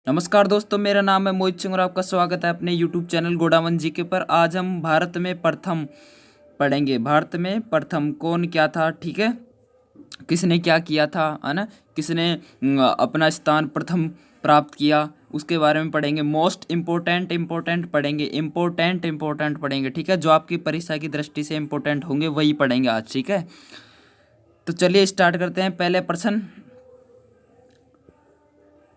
नमस्कार दोस्तों, मेरा नाम है मोहित सिंह और आपका स्वागत है अपने यूट्यूब चैनल गोडावन जीके पर। आज हम भारत में प्रथम पढ़ेंगे। भारत में प्रथम कौन क्या था, ठीक है, किसने क्या किया था, है ना, किसने अपना स्थान प्रथम प्राप्त किया, उसके बारे में पढ़ेंगे। मोस्ट इम्पोर्टेंट पढ़ेंगे, इम्पोर्टेंट पढ़ेंगे, ठीक है, जो आपकी परीक्षा की दृष्टि से इम्पोर्टेंट होंगे वही पढ़ेंगे आज, ठीक है। तो चलिए स्टार्ट करते हैं।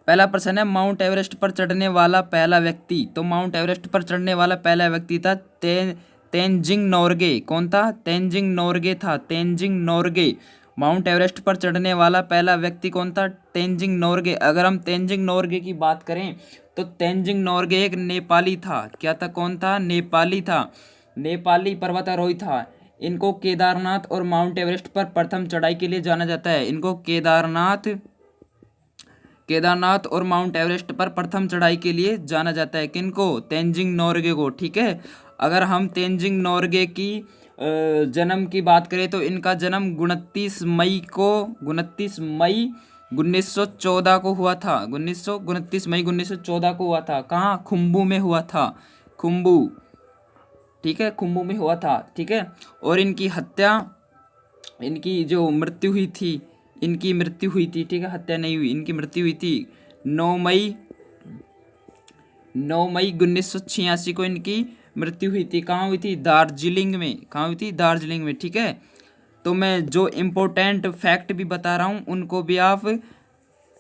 पहला प्रश्न है, माउंट एवरेस्ट पर चढ़ने वाला पहला व्यक्ति। तो माउंट एवरेस्ट पर चढ़ने वाला पहला व्यक्ति था तेनजिंग नोरगे। कौन था? तेनजिंग नोरगे था, तेनजिंग नोरगे। माउंट एवरेस्ट पर चढ़ने वाला पहला व्यक्ति कौन था? तेनजिंग नोरगे। अगर हम तेनजिंग नोरगे की बात करें तो तेनजिंग नोरगे एक नेपाली था। क्या था? कौन था? नेपाली था, नेपाली पर्वतारोही था। इनको केदारनाथ और माउंट एवरेस्ट पर प्रथम चढ़ाई के लिए जाना जाता है। इनको केदारनाथ और माउंट एवरेस्ट पर प्रथम चढ़ाई के लिए जाना जाता है। किनको? तेनजिंग नोरगे को, ठीक है। अगर हम तेनजिंग नोरगे की जन्म की बात करें तो इनका जन्म 29 मई 1914 को हुआ था। 29 मई 1914 को हुआ था। कहाँ? खुम्बू में हुआ था, खुम्बू, ठीक है, खुम्बू में हुआ था, ठीक है। और इनकी जो मृत्यु हुई थी, ठीक है, हत्या नहीं हुई, इनकी मृत्यु हुई थी 9 मई 1986 को इनकी मृत्यु हुई थी। कहाँ हुई थी? दार्जिलिंग में। कहाँ हुई थी? दार्जिलिंग में, ठीक है। तो मैं जो इम्पोर्टेंट फैक्ट भी बता रहा हूँ उनको भी आप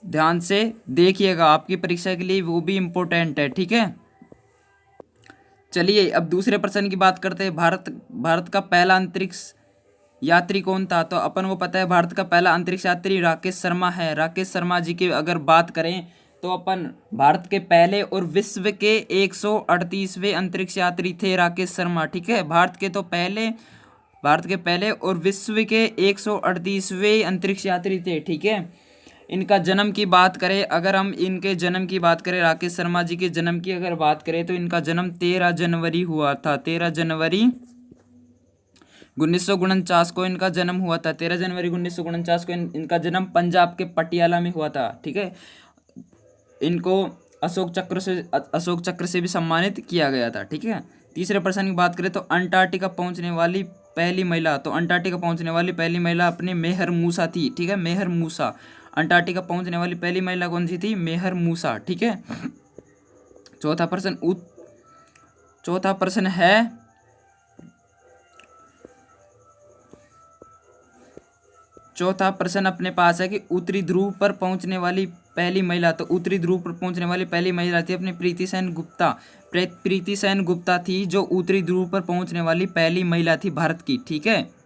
ध्यान से देखिएगा, आपकी परीक्षा के लिए वो भी इम्पोर्टेंट है, ठीक है। चलिए अब दूसरे प्रश्न की बात करते हैं। भारत का पहला अंतरिक्ष यात्री कौन था? तो अपन को पता है भारत का पहला अंतरिक्ष यात्री राकेश शर्मा है। राकेश शर्मा जी की अगर बात करें तो अपन भारत के पहले और विश्व के 138वें अंतरिक्ष यात्री थे राकेश शर्मा, ठीक है। भारत के पहले और विश्व के 138वें अंतरिक्ष यात्री थे, ठीक है। इनका जन्म की बात करें, अगर हम इनके जन्म की बात करें, राकेश शर्मा जी के जन्म की अगर बात करें तो इनका जन्म 13 जनवरी हुआ था। 13 जनवरी 1949 को इनका जन्म हुआ था। 13 जनवरी 1949 को इनका जन्म पंजाब के पटियाला में हुआ था, ठीक है। इनको अशोक चक्र से भी सम्मानित किया गया था, ठीक है। तीसरे प्रश्न की बात करें तो अंटार्कटिका पहुंचने वाली पहली महिला, तो अंटार्कटिका पहुंचने वाली पहली महिला अपने मेहर मूसा थी, ठीक है, मेहर मूसा। अंटार्कटिका पहुंचने वाली पहली महिला कौन सी थी? मेहर मूसा, ठीक है। चौथा प्रश्न अपने पास है कि उत्तरी ध्रुव पर पहुंचने वाली पहली महिला। तो उत्तरी ध्रुव पर पहुंचने वाली पहली महिला थी अपनी प्रीति सेन गुप्ता थी, जो उत्तरी ध्रुव पर पहुंचने वाली पहली महिला थी भारत की, ठीक है।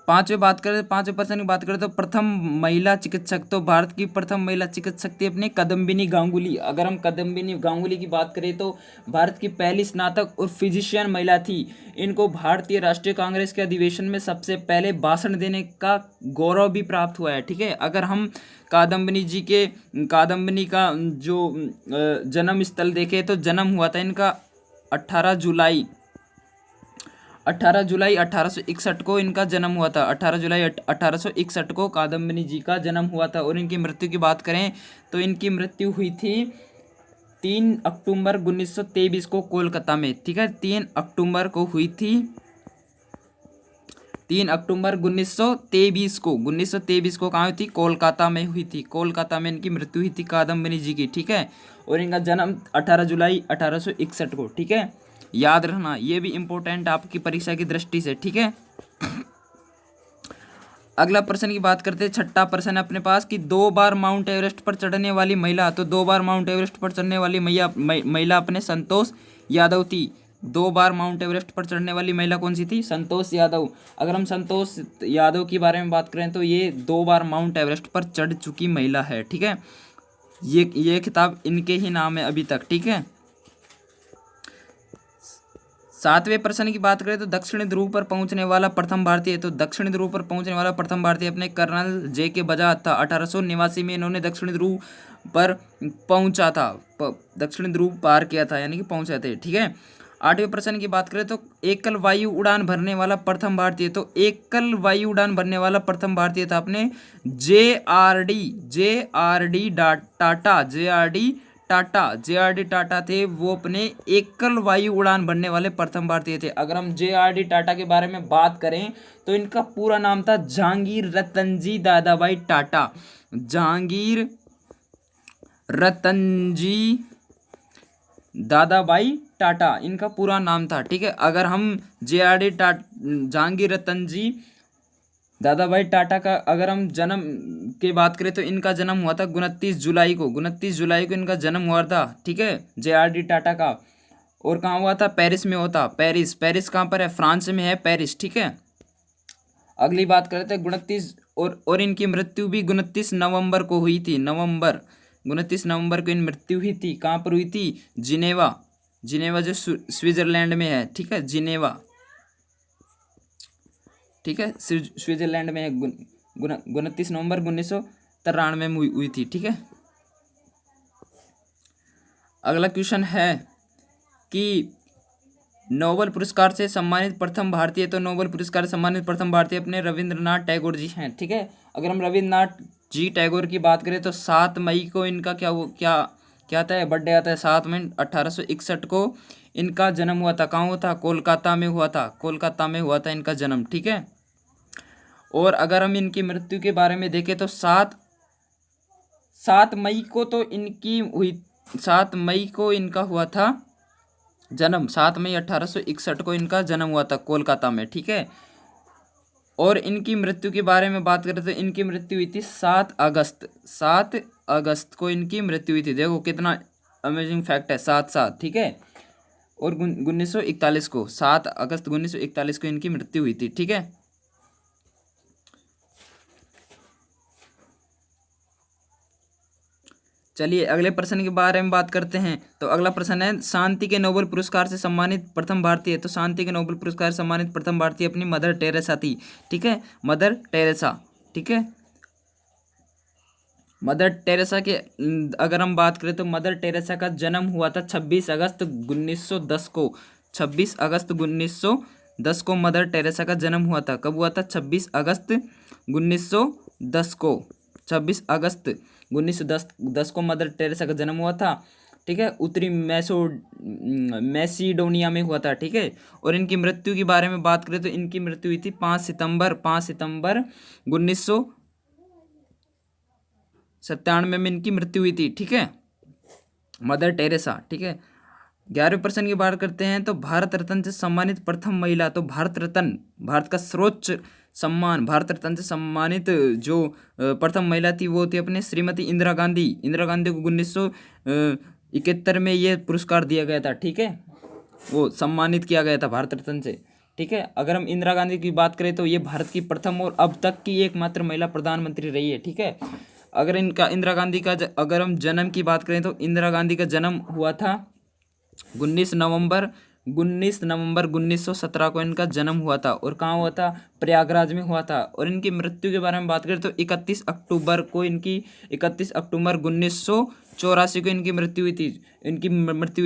पांचवें प्रश्न की बात करें तो प्रथम महिला चिकित्सक। तो भारत की प्रथम महिला चिकित्सक थी अपनी कदम्बिनी गांगुली। अगर हम कदम्बिनी गांगुली की बात करें तो भारत की पहली स्नातक और फिजिशियन महिला थी। इनको भारतीय राष्ट्रीय कांग्रेस के अधिवेशन में सबसे पहले भाषण देने का गौरव भी प्राप्त हुआ है, ठीक है। अगर हम कादम्बिनी का जो जन्म स्थल देखें तो जन्म हुआ था इनका 18 जुलाई 1861 को इनका जन्म हुआ था। 18 जुलाई 1861 को कादम्बिनी जी का जन्म हुआ था। और इनकी मृत्यु की बात करें तो इनकी मृत्यु हुई थी 3 अक्टूबर 1923 को कोलकाता में, ठीक है। 3 अक्टूबर को हुई थी, 3 अक्टूबर 1923 को कहाँ हुई थी? कोलकाता में हुई थी। कोलकाता में इनकी मृत्यु हुई थी कादम्बिनी जी की, ठीक है। और इनका जन्म 18 जुलाई 1861 को, ठीक है। याद रखना, ये भी इम्पोर्टेंट आपकी परीक्षा की दृष्टि से, ठीक है। अगला प्रश्न की बात करते हैं। छठा प्रश्न है अपने पास कि 2 बार माउंट एवरेस्ट पर चढ़ने वाली महिला। तो 2 बार माउंट एवरेस्ट पर चढ़ने वाली महिला अपने संतोष यादव थी। 2 बार माउंट एवरेस्ट पर चढ़ने वाली महिला कौन सी थी? संतोष यादव। अगर हम संतोष यादव के बारे में बात करें तो ये 2 बार माउंट एवरेस्ट पर चढ़ चुकी महिला है, ठीक है। ये खिताब इनके ही नाम है अभी तक, ठीक है। सातवें प्रश्न की बात करें तो दक्षिण ध्रुव पर पहुंचने वाला प्रथम भारतीय। तो दक्षिण ध्रुव पर पहुंचने वाला प्रथम भारतीय अपने कर्नल जे.के. बजाज था। 1889 में इन्होंने दक्षिण ध्रुव पर पहुंचा था, दक्षिण ध्रुव पार किया था, यानी कि पहुंचे थे, ठीक है। 8वें प्रश्न की बात करें तो एकल वायु उड़ान भरने वाला प्रथम भारतीय, तो एकल वायु उड़ान भरने वाला प्रथम भारतीय था अपने जे आर डी टाटा थे, वो अपने एकल वायु उड़ान भरने वाले प्रथम भारतीय थे। अगर हम जे.आर.डी. टाटा के बारे में बात करें तो इनका पूरा नाम था जहांगीर रतनजी दादाभाई टाटा। जहांगीर रतनजी दादाभाई टाटा इनका पूरा नाम था। ठीक है, अगर हम जे.आर.डी. जहांगीर रतनजी दादाभाई टाटा का अगर हम जन्म की बात करें तो इनका जन्म हुआ था 29 जुलाई को 29 जुलाई को इनका जन्म हुआ था। ठीक है, जे.आर.डी. टाटा का। और कहाँ हुआ था? पेरिस में होता। पेरिस कहाँ पर है? फ्रांस में है पेरिस। ठीक है, अगली बात करते हैं 29 और इनकी मृत्यु भी 29 नवंबर को हुई थी। 29 नवंबर को इन मृत्यु हुई थी। कहाँ पर हुई थी? जिनेवा जो स्विट्जरलैंड में है। ठीक है, जिनेवा, ठीक है, स्विट्जरलैंड में है। 29 नवंबर 1993 में हुई थी। ठीक है, अगला क्वेश्चन है कि नोबेल पुरस्कार से सम्मानित प्रथम भारतीय, तो नोबेल पुरस्कार से सम्मानित प्रथम भारतीय अपने रविंद्रनाथ टैगोर जी हैं। ठीक है, अगर हम रविंद्रनाथ जी टैगोर की बात करें तो 7 मई को इनका क्या आता है? बर्थडे आता है। 7 मई 1861 को इनका जन्म हुआ था। कहाँ हुआ था? कोलकाता में हुआ था इनका जन्म। ठीक है, और अगर हम इनकी मृत्यु के बारे में देखें तो 7 मई को तो इनकी हुई 7 मई को इनका हुआ था जन्म। 7 मई 1861 को इनका जन्म हुआ था कोलकाता में। ठीक है, और इनकी मृत्यु के बारे में बात करें तो इनकी मृत्यु हुई थी 7 अगस्त को इनकी मृत्यु हुई थी। देखो कितना अमेजिंग फैक्ट है, 7। ठीक है, और 1941 को 7 अगस्त 1941 को इनकी मृत्यु हुई थी। ठीक है, चलिए अगले प्रश्न के बारे में बात करते हैं। तो अगला प्रश्न है शांति के नोबेल पुरस्कार से सम्मानित प्रथम भारतीय, तो शांति के नोबेल पुरस्कार से सम्मानित प्रथम भारतीय अपनी मदर टेरेसा थी। ठीक है, मदर टेरेसा। ठीक है, मदर टेरेसा के अगर हम बात करें तो मदर टेरेसा का जन्म हुआ था 26 अगस्त 1910 को। 26 अगस्त 1910 को मदर टेरेसा का जन्म हुआ था। कब हुआ था? 26 अगस्त 1910 को। 26 अगस्त 1910 को मदर टेरेसा का जन्म हुआ था। ठीक है, उत्तरी मैसिडोनिया में हुआ था। ठीक है, और इनकी मृत्यु के बारे में बात करें तो इनकी मृत्यु हुई थी 5 सितंबर 1997 में इनकी मृत्यु हुई थी। ठीक है, मदर टेरेसा। ठीक है, 11वें प्रश्न की बात करते हैं तो भारत रत्न से सम्मानित प्रथम महिला, तो भारत रत्न भारत का सर्वोच्च सम्मान, भारत रत्न से सम्मानित जो प्रथम महिला थी वो थी अपने श्रीमती इंदिरा गांधी को 1971 में ये पुरस्कार दिया गया था। ठीक है, वो सम्मानित किया गया था भारत रत्न से। ठीक है, अगर हम इंदिरा गांधी की बात करें तो ये भारत की प्रथम और अब तक की एकमात्र महिला प्रधानमंत्री रही है। ठीक है, अगर इंदिरा गांधी का अगर हम जन्म की बात करें तो इंदिरा गांधी का जन्म हुआ था 19 नवंबर 1917 को इनका जन्म हुआ था। और कहाँ हुआ था? प्रयागराज में हुआ था। और इनकी मृत्यु के बारे में बात करें तो 31 अक्टूबर 1984 को इनकी मृत्यु हुई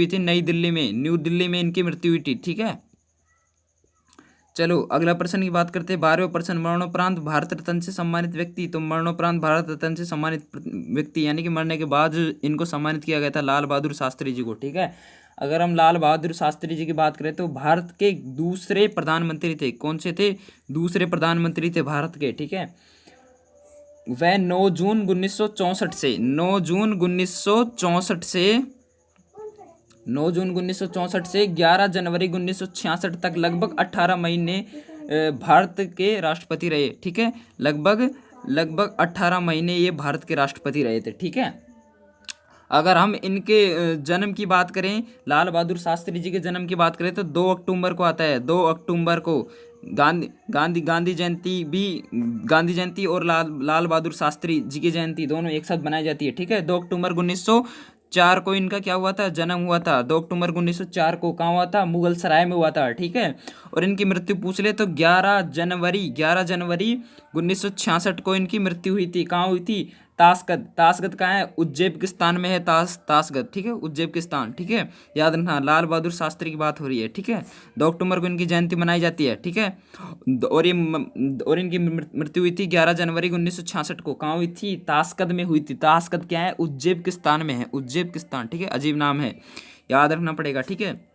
थी। न्यू दिल्ली में इनकी मृत्यु हुई थी। ठीक है, चलो अगला प्रश्न की बात करते हैं। 12वें प्रश्न, मरणोपरांत भारत रत्न से सम्मानित व्यक्ति, तो मरणोपरांत भारत रत्न से सम्मानित व्यक्ति यानी कि मरने के बाद इनको सम्मानित किया गया था लाल बहादुर शास्त्री जी को। ठीक है, अगर हम लाल बहादुर शास्त्री जी की बात करें तो भारत के दूसरे प्रधानमंत्री थे। कौन से थे? दूसरे प्रधानमंत्री थे भारत के। ठीक है, वह 9 जून 1964 से 9 जून 1964 से 11 जनवरी 1966 तक लगभग 18 महीने भारत के राष्ट्रपति रहे। ठीक है, लगभग 18 महीने ये भारत के राष्ट्रपति रहे थे। ठीक है, अगर हम इनके जन्म की बात करें, लाल बहादुर शास्त्री जी के जन्म की बात करें तो 2 अक्टूबर को आता है। 2 अक्टूबर को गांधी जयंती भी, गांधी जयंती और लाल बहादुर शास्त्री जी की जयंती दोनों एक साथ बनाई जाती है। ठीक है, 2 अक्टूबर 1904 को इनका क्या हुआ था, जन्म हुआ था। 2 अक्टूबर 1904 को कहाँ हुआ था, मुगल सराय में हुआ था। ठीक है, और इनकी मृत्यु पूछ ले तो 11 जनवरी 1966 को इनकी मृत्यु हुई थी। कहाँ हुई थी, ताशकंद कहाँ है, उज्बेकिस्तान में है। ताशकंद, ठीक है, उज्बेकिस्तान। ठीक है, याद रखना, लाल बहादुर शास्त्री की बात हो रही है। ठीक है, 2 अक्टूबर को इनकी जयंती मनाई जाती है। ठीक है, और इनकी मृत्यु हुई थी 11 जनवरी 1966 को। कहाँ हुई थी, ताशकंद में हुई थी। ताशकंद क्या है, उज्बेकिस्तान में है, उज्बेकिस्तान। ठीक है, अजीब नाम है, याद रखना पड़ेगा। ठीक है,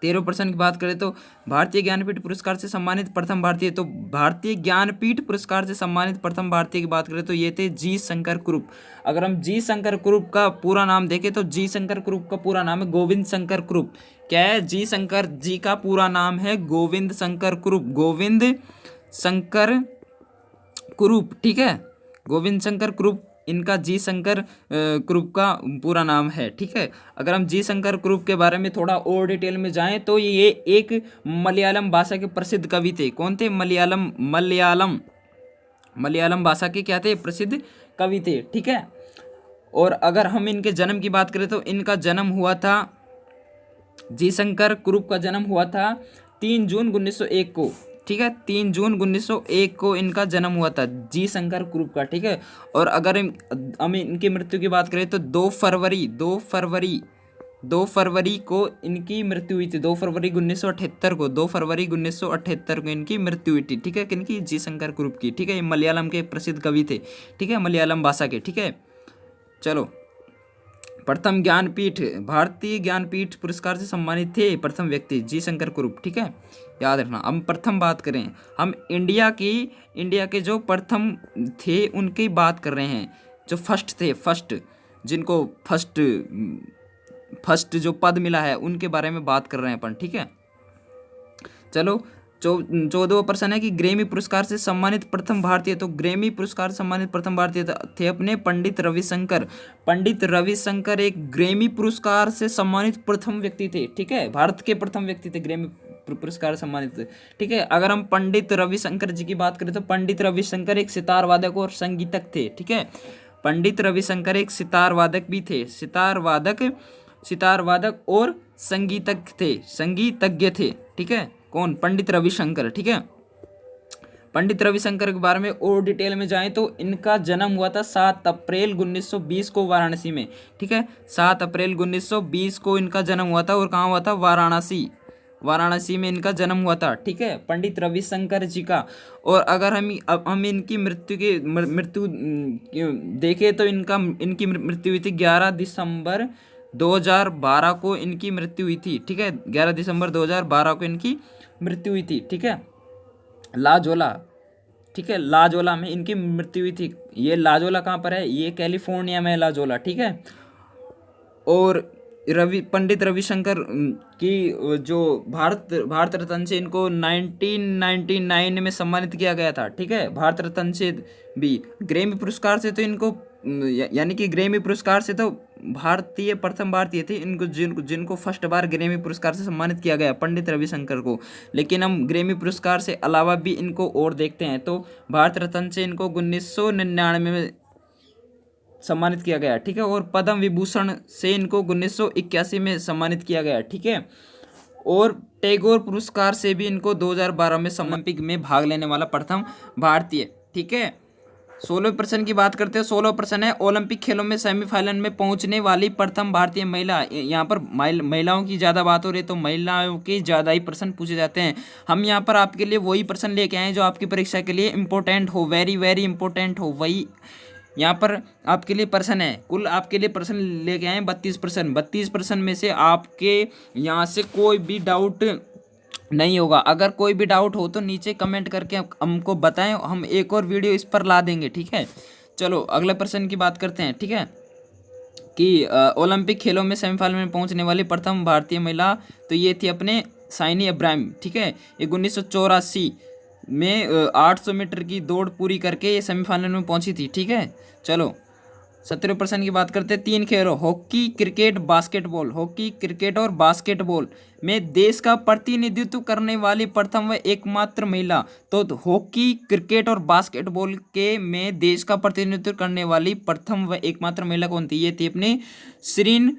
13% की बात करें तो भारतीय ज्ञानपीठ पुरस्कार से सम्मानित प्रथम भारतीय, तो भारतीय ज्ञानपीठ पुरस्कार से सम्मानित प्रथम भारतीय की बात करें तो ये थे जी शंकर कुरूप। अगर हम जी शंकर कुरूप का पूरा नाम देखें तो जी शंकर कुरूप का पूरा नाम है गोविंद शंकर कुरूप। क्या है, जी शंकर जी का पूरा नाम है गोविंद शंकर कुरूप, गोविंद शंकर कुरूप। ठीक है, गोविंद शंकर कुरूप इनका जी शंकर कुरूप का पूरा नाम है। ठीक है, अगर हम जी शंकर कुरूप के बारे में थोड़ा और डिटेल में जाएं तो ये एक मलयालम भाषा के प्रसिद्ध कवि थे। कौन थे, मलयालम भाषा के क्या थे, प्रसिद्ध कवि थे। ठीक है, और अगर हम इनके जन्म की बात करें तो इनका जन्म हुआ था, जी शंकर कुरूप का जन्म हुआ था 3 जून 1901 को। ठीक है, 3 जून 1901 को इनका जन्म हुआ था, जी शंकर कुरूप का। ठीक है, और अगर हम इनकी मृत्यु की बात करें तो 2 फरवरी को इनकी मृत्यु हुई थी। 2 फरवरी 1978 को, 2 फरवरी 1978 को इनकी मृत्यु हुई थी। ठीक है, किनकी, जी शंकर कुरूप की। ठीक है, ये मलयालम के प्रसिद्ध कवि थे। ठीक है, मलयालम भाषा के। ठीक है, चलो, प्रथम ज्ञानपीठ, भारतीय ज्ञानपीठ पुरस्कार से सम्मानित थे प्रथम व्यक्ति जी शंकर कुरूप। ठीक है, याद रखना। हम प्रथम बात करें, हम इंडिया के जो प्रथम थे उनकी बात कर रहे हैं, जो फर्स्ट थे, जिनको फर्स्ट जो पद मिला है उनके बारे में बात कर रहे हैं अपन। ठीक है, चलो, 14वां प्रश्न है कि ग्रैमी पुरस्कार से सम्मानित प्रथम भारतीय, तो ग्रैमी पुरस्कार से सम्मानित प्रथम भारतीय थे अपने पंडित रविशंकर एक ग्रैमी पुरस्कार से सम्मानित प्रथम व्यक्ति थे। ठीक है, भारत के प्रथम व्यक्ति थे ग्रैमी पुरस्कार सम्मानित थे। ठीक है, अगर हम पंडित रविशंकर जी की बात करें तो पंडित रविशंकर एक सितार वादक और संगीतक थे। ठीक है, पंडित रविशंकर एक सितार वादक भी थे, सितार वादक और संगीतज्ञ थे। ठीक है, कौन, पंडित रविशंकर। ठीक है, पंडित रविशंकर के बारे में और डिटेल में जाएं तो इनका जन्म हुआ था 7 अप्रैल 1920 को वाराणसी में। ठीक है, 7 अप्रैल 1920 को इनका जन्म हुआ था, और कहाँ हुआ था, वाराणसी में इनका जन्म हुआ था। ठीक है, पंडित रविशंकर जी का। और अगर हम इनकी मृत्यु देखें तो इनकी मृत्यु हुई थी 11 दिसंबर 2012 को इनकी मृत्यु हुई थी। ठीक है, 11 दिसंबर 2012 को इनकी मृत्यु हुई थी। ठीक है, लाजोला। ठीक है, लाजोला में इनकी मृत्यु हुई थी। ये लाजोला कहाँ पर है, ये कैलिफोर्निया में है लाजोला। ठीक है, और पंडित रविशंकर की जो भारत रत्न से इनको 1999 में सम्मानित किया गया था। ठीक है, भारत रत्न से भी, ग्रैमी पुरस्कार से तो इनको, यानी कि ग्रैमी पुरस्कार से तो प्रथम भारतीय थे इनको, जिनको फर्स्ट बार ग्रैमी पुरस्कार से सम्मानित किया गया, पंडित रविशंकर को। लेकिन हम ग्रैमी पुरस्कार से अलावा भी इनको और देखते हैं तो भारत रत्न से इनको 1999 में सम्मानित किया गया। ठीक है, और पद्म विभूषण से इनको 1981 में सम्मानित किया गया। ठीक है, और टैगोर पुरस्कार से भी इनको 2012 में ओलंपिक में भाग लेने वाला प्रथम भारतीय। ठीक है, 16वें प्रश्न की बात करते हैं। 16वां प्रश्न है, ओलंपिक खेलों में सेमीफाइनल में पहुंचने वाली प्रथम भारतीय महिला। यहाँ पर महिलाओं की ज़्यादा बात हो रही है तो महिलाओं के ज़्यादा ही प्रश्न पूछे जाते हैं। हम यहाँ पर आपके लिए वही प्रश्न लेके आए हैं जो आपकी परीक्षा के लिए इंपॉर्टेंट हो, वेरी वेरी इंपॉर्टेंट हो, वही यहाँ पर आपके लिए प्रश्न है। कुल आपके लिए प्रश्न लेके आए 32 प्रश्न। 32 प्रश्न में से आपके यहाँ से कोई भी डाउट नहीं होगा। अगर कोई भी डाउट हो तो नीचे कमेंट करके हमको बताएं, हम एक और वीडियो इस पर ला देंगे। ठीक है, चलो अगले प्रश्न की बात करते हैं। ठीक है, कि ओलंपिक खेलों में सेमीफाइनल में पहुंचने वाली प्रथम भारतीय महिला, तो ये थी अपने साइनी इब्राहिम। ठीक है, ये 1984 में 800 मीटर की दौड़ पूरी करके ये सेमीफाइनल में पहुंची थी। ठीक है, चलो 17% की बात करते हैं। 3 खेलों hockey, cricket, basketball, hockey, cricket और बास्केटबॉल में देश का प्रतिनिधित्व करने वाली प्रथम व एकमात्र महिला। तो हॉकी, क्रिकेट और बास्केटबॉल के में देश का प्रतिनिधित्व करने वाली प्रथम व एकमात्र महिला कौन थी? ये थी अपनी शिरीन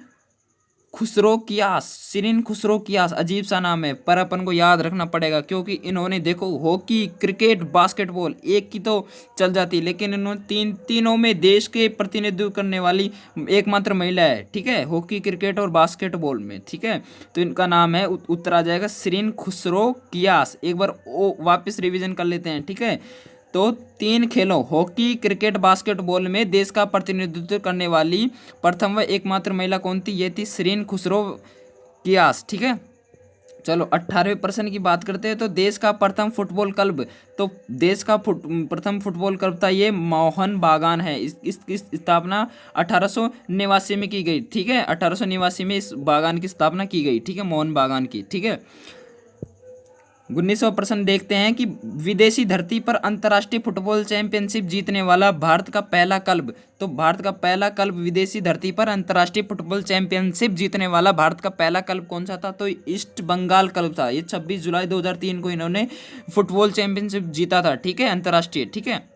खुसरो कियास। शिरीन खुसरो कियास, अजीब सा नाम है पर अपन को याद रखना पड़ेगा, क्योंकि इन्होंने देखो हॉकी, क्रिकेट, बास्केटबॉल एक की तो चल जाती, लेकिन इन्होंने तीनों में देश के प्रतिनिधित्व करने वाली एकमात्र महिला है। ठीक है, हॉकी, क्रिकेट और बास्केटबॉल में। ठीक है, तो इनका नाम है, उत्तर आ जाएगा शिरीन खुसरो कियास। एक बार वापस रिविजन कर लेते हैं। ठीक है, तो 3 खेलों हॉकी, क्रिकेट, बास्केटबॉल में देश का प्रतिनिधित्व करने वाली प्रथम व एकमात्र महिला कौन थी? ये थी शिरीन खुसरो कियास। ठीक है, चलो 18वें प्रश्न की बात करते हैं। तो देश का प्रथम फुटबॉल क्लब, तो देश का प्रथम फुटबॉल क्लब था ये मोहन बागान है। इसकी स्थापना 1889 में की गई। ठीक है, 1889 में इस बागान की स्थापना की गई। ठीक है, मोहन बागान की। ठीक है, 19वां प्रश्न देखते हैं कि विदेशी धरती पर अंतर्राष्ट्रीय फुटबॉल चैंपियनशिप जीतने वाला भारत का पहला क्लब। तो भारत का पहला क्लब विदेशी धरती पर अंतर्राष्ट्रीय फुटबॉल चैंपियनशिप जीतने वाला भारत का पहला क्लब कौन सा था? तो ईस्ट बंगाल क्लब था। ये 26 जुलाई 2003 को इन्होंने फुटबॉल चैंपियनशिप जीता था। ठीक है, अंतर्राष्ट्रीय। ठीक है,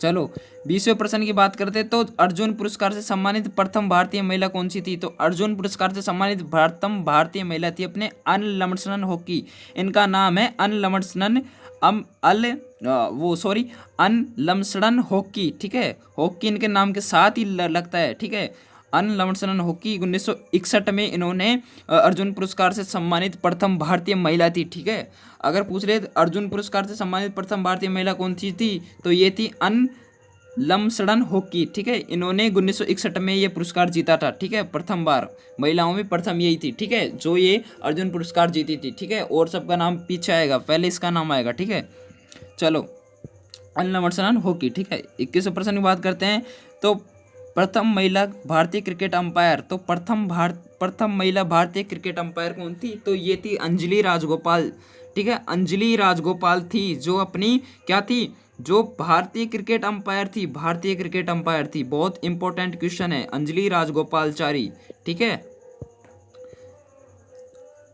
चलो 20वें प्रश्न की बात करते हैं। तो अर्जुन पुरस्कार से सम्मानित प्रथम भारतीय महिला कौन सी थी? तो अर्जुन पुरस्कार से सम्मानित प्रथम भारतीय महिला थी अपने अन लमसनन हॉकी। इनका नाम है अन लमसनन अन लमसडन हॉकी। ठीक है, हॉकी इनके नाम के साथ ही लगता है। ठीक है, अन लमसडन हॉकी 1961 में इन्होंने अर्जुन पुरस्कार से सम्मानित प्रथम भारतीय महिला थी। ठीक है, अगर पूछ रहे अर्जुन पुरस्कार से सम्मानित प्रथम भारतीय महिला कौन सी थी, तो ये थी अन लमसडन हॉकी। ठीक है, इन्होंने 1961 में ये पुरस्कार जीता था। ठीक है, प्रथम बार महिलाओं में प्रथम यही थी। ठीक है, जो ये अर्जुन पुरस्कार जीती थी। ठीक है, और सबका नाम पीछे आएगा, पहले इसका नाम आएगा। ठीक है, चलो अन लमसडन हॉकी। ठीक है, 21वें प्रश्न की बात करते हैं। तो प्रथम महिला भारतीय क्रिकेट अंपायर, तो प्रथम महिला भारतीय क्रिकेट अंपायर कौन थी? तो ये थी अंजलि राजगोपाल। ठीक है, अंजलि राजगोपाल थी, जो अपनी क्या थी, जो भारतीय क्रिकेट अंपायर थी। भारतीय क्रिकेट अंपायर थी। बहुत इंपॉर्टेंट क्वेश्चन है, अंजलि राजगोपालचारी। ठीक है,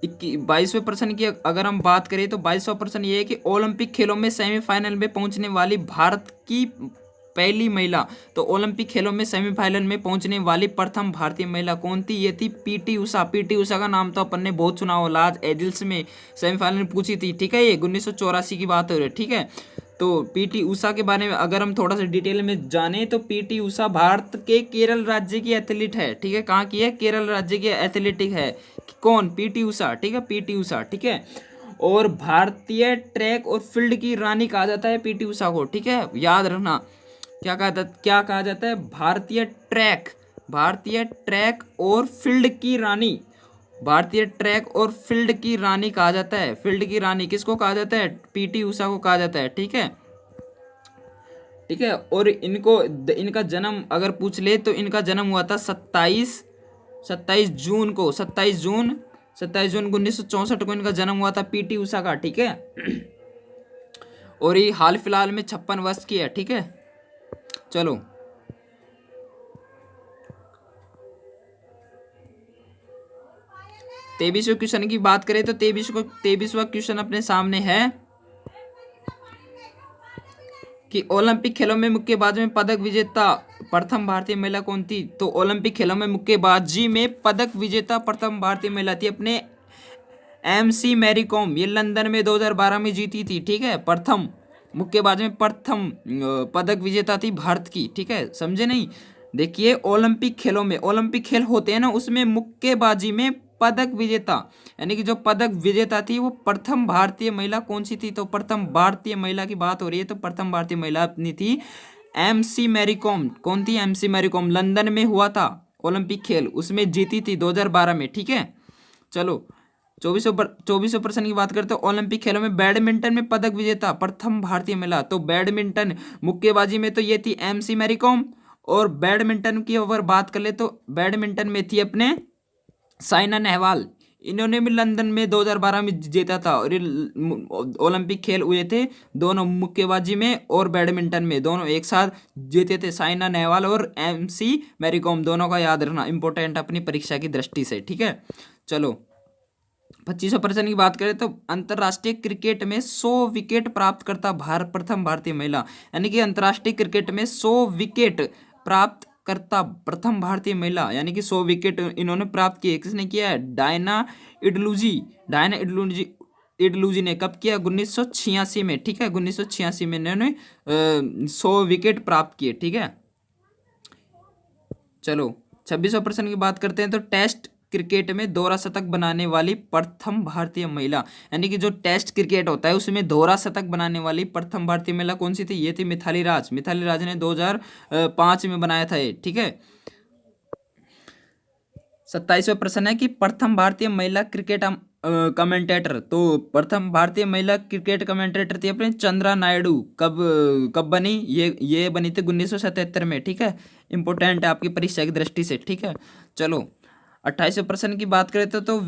22वें प्रश्न की अगर हम बात करें तो 22वां प्रश्न ये है कि ओलंपिक खेलों में सेमीफाइनल में पहुंचने वाली भारत की पहली महिला। तो ओलंपिक खेलों में सेमीफाइनल में पहुंचने वाली प्रथम भारतीय महिला कौन थी? ये थी पीटी उषा। पीटी उषा का नाम तो अपन ने बहुत सुना हो, आज एडिल्स में सेमीफाइनल में पूछी थी। ठीक है, ये 1984 की बात हो रही है। ठीक है, तो पीटी उषा के बारे में अगर हम थोड़ा सा डिटेल में जाने तो पीटी उषा भारत के केरल राज्य की एथलीट है। ठीक है, कहाँ की है? केरल राज्य की एथलीटिक है। कौन? पीटी उषा। ठीक है, पीटी उषा। ठीक है, और भारतीय ट्रैक और फील्ड की रानी कहा जाता है पीटी उषा को। ठीक है, याद रखना क्या कहा जाता है? भारतीय ट्रैक और फील्ड की रानी। भारतीय ट्रैक और फील्ड की रानी कहा जाता है। फील्ड की रानी किसको कहा जाता है? पीटी उषा को कहा जाता है। ठीक है, ठीक है, और इनका जन्म अगर पूछ ले तो इनका जन्म हुआ था 27 जून को। 27 जून 1964 को इनका जन्म हुआ था पीटी उषा का। ठीक है, और ये हाल फिलहाल में 56 वर्ष की है। ठीक है, चलो 23वें क्वेश्चन की बात करें तो 23वां क्वेश्चन अपने सामने है कि ओलंपिक खेलों में मुक्केबाजी में पदक विजेता प्रथम भारतीय महिला कौन थी? तो ओलंपिक खेलों में मुक्केबाजी में पदक विजेता प्रथम भारतीय महिला थी अपने MC मैरी कॉम। ये लंदन में 2012 में जीती थी। ठीक है, प्रथम मुक्केबाजी में प्रथम पदक विजेता थी भारत की। ठीक है, समझे नहीं? देखिए ओलंपिक खेलों में, ओलंपिक खेल होते हैं ना, उसमें मुक्केबाजी में पदक विजेता यानी कि जो पदक विजेता थी वो प्रथम भारतीय महिला कौन सी थी? तो प्रथम भारतीय महिला की बात हो रही है, तो प्रथम भारतीय महिला अपनी थी MC मैरी कॉम। कौन थी? MC Mary com. लंदन में हुआ था ओलंपिक खेल, उसमें जीती थी 2012 में। ठीक है, चलो 24वें प्रश्न की बात करते हैं। ओलंपिक खेलों में बैडमिंटन में पदक विजेता प्रथम भारतीय महिला। तो बैडमिंटन, मुक्केबाजी में तो ये थी MC मैरी कॉम, और बैडमिंटन की अगर बात कर ले तो बैडमिंटन में थी अपने साइना नेहवाल। इन्होंने भी लंदन में 2012 में जीता था। और ये ओलंपिक खेल हुए थे दोनों, मुक्केबाजी में और बैडमिंटन में, दोनों एक साथ जीते थे। साइना नेहवाल और MC मैरी कॉम, दोनों का याद रखना इंपॉर्टेंट अपनी परीक्षा की दृष्टि से, ठीक है। चलो 25% की बात करें तो अंतर्राष्ट्रीय क्रिकेट में 100 विकेट प्राप्त करता प्रथम भारतीय महिला, यानी कि अंतर्राष्ट्रीय क्रिकेट में 100 विकेट प्राप्त करता प्रथम भारतीय महिला, यानी कि 100 विकेट इन्होंने प्राप्त किए। किसने किया है? डायना इडलूजी ने कब किया? 1986 में, ठीक है। 1986 में इन्होंने 100 विकेट प्राप्त किए, ठीक है। चलो 26% की बात करते हैं तो टेस्ट क्रिकेट में दोहरा शतक बनाने वाली प्रथम भारतीय महिला, यानी कि जो टेस्ट क्रिकेट होता है उसमें दोहरा शतक बनाने वाली प्रथम भारतीय महिला कौन सी थी? ये थी मिथाली राज। मिथाली राज ने 2005 में बनाया था ये, ठीक है। 27वां प्रश्न है कि प्रथम भारतीय महिला क्रिकेट कमेंटेटर, तो प्रथम भारतीय महिला क्रिकेट कमेंटेटर थी अपने चंद्रा नायडू। कब बनी? ये बनी थी 1977 में, ठीक है। इंपॉर्टेंट है आपकी परीक्षा की दृष्टि से, ठीक है। चलो 28वें प्रश्न की बात करें तो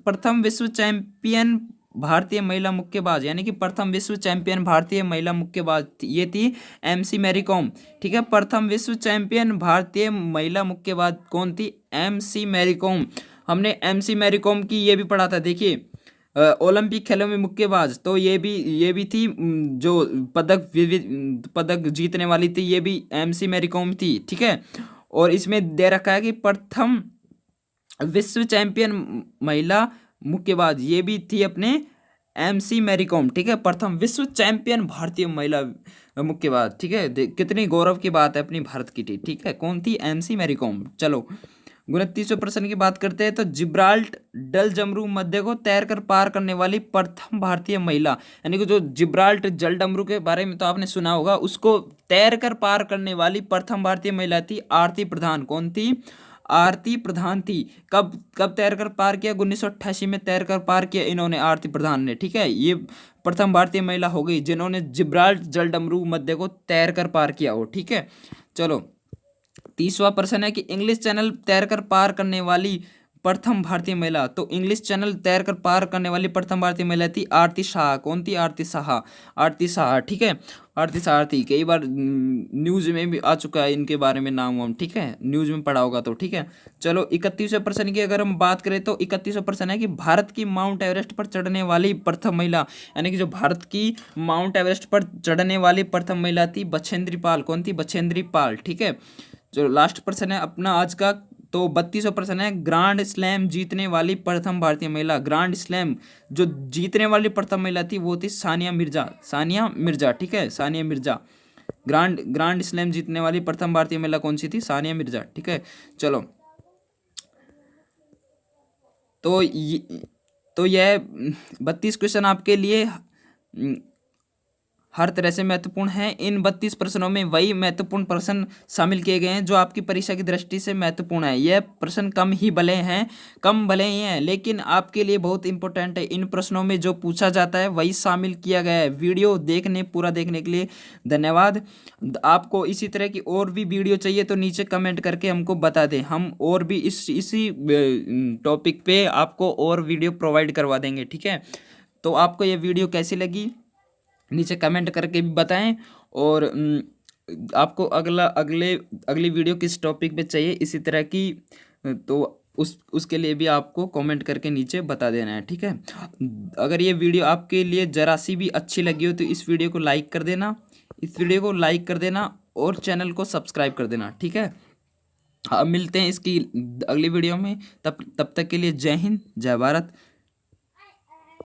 प्रथम विश्व चैंपियन भारतीय महिला मुक्केबाज, यानी कि प्रथम विश्व चैंपियन भारतीय महिला मुक्केबाज ये थी MC मैरी कॉम, ठीक है। प्रथम विश्व चैंपियन भारतीय महिला मुक्केबाज कौन थी? MC मैरी कॉम। हमने MC मैरी कॉम की ये भी पढ़ा था, देखिए ओलंपिक खेलों में मुक्केबाज, तो ये भी थी जो पदक जीतने वाली थी, ये भी MC मैरी कॉम थी, ठीक है। और इसमें दे रखा है कि प्रथम विश्व चैंपियन महिला मुक्केबाज, ये भी थी अपने MC मैरी कॉम, ठीक है। प्रथम विश्व चैंपियन भारतीय महिला मुक्केबाज, ठीक है। कितनी गौरव की बात है अपनी भारत की, ठीक है। कौन थी? MC मैरी कॉम। चलो 29वें प्रश्न की बात करते हैं तो जिब्राल्ट डल जमरू मध्य को तैरकर पार करने वाली प्रथम भारतीय महिला, यानी कि जो जिब्राल्ट जल डमरू के बारे में तो आपने सुना होगा, उसको तैरकर पार करने वाली प्रथम भारतीय महिला थी आरती प्रधान। कौन थी? आरती प्रधान थी। कब तैरकर पार किया? 1988 में तैरकर पार किया इन्होंने, आरती प्रधान ने, ठीक है। ये प्रथम भारतीय महिला हो गई जिन्होंने जिब्राल्ट जल डमरू मध्य को तैरकर पार किया हो, ठीक है। चलो 30वां प्रश्न है कि इंग्लिश चैनल तैरकर पार करने वाली प्रथम भारतीय महिला, तो इंग्लिश चैनल तैरकर पार करने वाली प्रथम भारतीय महिला थी आरती शाह। कौन थी? आरती शाह, ठीक है। आरती शाह थी। कई बार न्यूज़ में भी आ चुका है इनके बारे में नाम वाम, ठीक है, न्यूज़ में पढ़ा होगा तो, ठीक है। चलो 31वें प्रश्न की अगर हम बात करें तो 31वां प्रश्न है कि भारत की माउंट एवरेस्ट पर चढ़ने वाली प्रथम महिला, यानी कि जो भारत की माउंट एवरेस्ट पर चढ़ने वाली प्रथम महिला थी बछेंद्री पाल। कौन थी? बछेंद्री पाल, ठीक है। जो लास्ट प्रश्न है अपना आज का, तो 32वां प्रश्न है ग्रांड स्लैम जीतने वाली प्रथम भारतीय महिला। ग्रांड स्लैम जो जीतने वाली प्रथम महिला थी वो थी सानिया मिर्जा, ठीक है। सानिया मिर्जा ग्रांड स्लैम जीतने वाली प्रथम भारतीय महिला कौन सी थी? सानिया मिर्जा, ठीक है। चलो तो यह 32 क्वेश्चन आपके लिए हर तरह से महत्वपूर्ण है। इन 32 प्रश्नों में वही महत्वपूर्ण प्रश्न शामिल किए गए हैं जो आपकी परीक्षा की दृष्टि से महत्वपूर्ण है। यह प्रश्न कम भले ही हैं, लेकिन आपके लिए बहुत इंपॉर्टेंट है। इन प्रश्नों में जो पूछा जाता है वही शामिल किया गया है। वीडियो पूरा देखने के लिए धन्यवाद। आपको इसी तरह की और भी वीडियो चाहिए तो नीचे कमेंट करके हमको बता दें, हम और भी इसी टॉपिक पे आपको और वीडियो प्रोवाइड करवा देंगे, ठीक है। तो आपको ये वीडियो कैसी लगी नीचे कमेंट करके भी बताएं, और आपको अगली वीडियो किस टॉपिक पे चाहिए इसी तरह की, तो उसके लिए भी आपको कमेंट करके नीचे बता देना है, ठीक है। अगर ये वीडियो आपके लिए ज़रा सी भी अच्छी लगी हो तो इस वीडियो को लाइक कर देना और चैनल को सब्सक्राइब कर देना, ठीक है। अब मिलते हैं इसकी अगली वीडियो में, तब तक के लिए जय हिंद, जय भारत।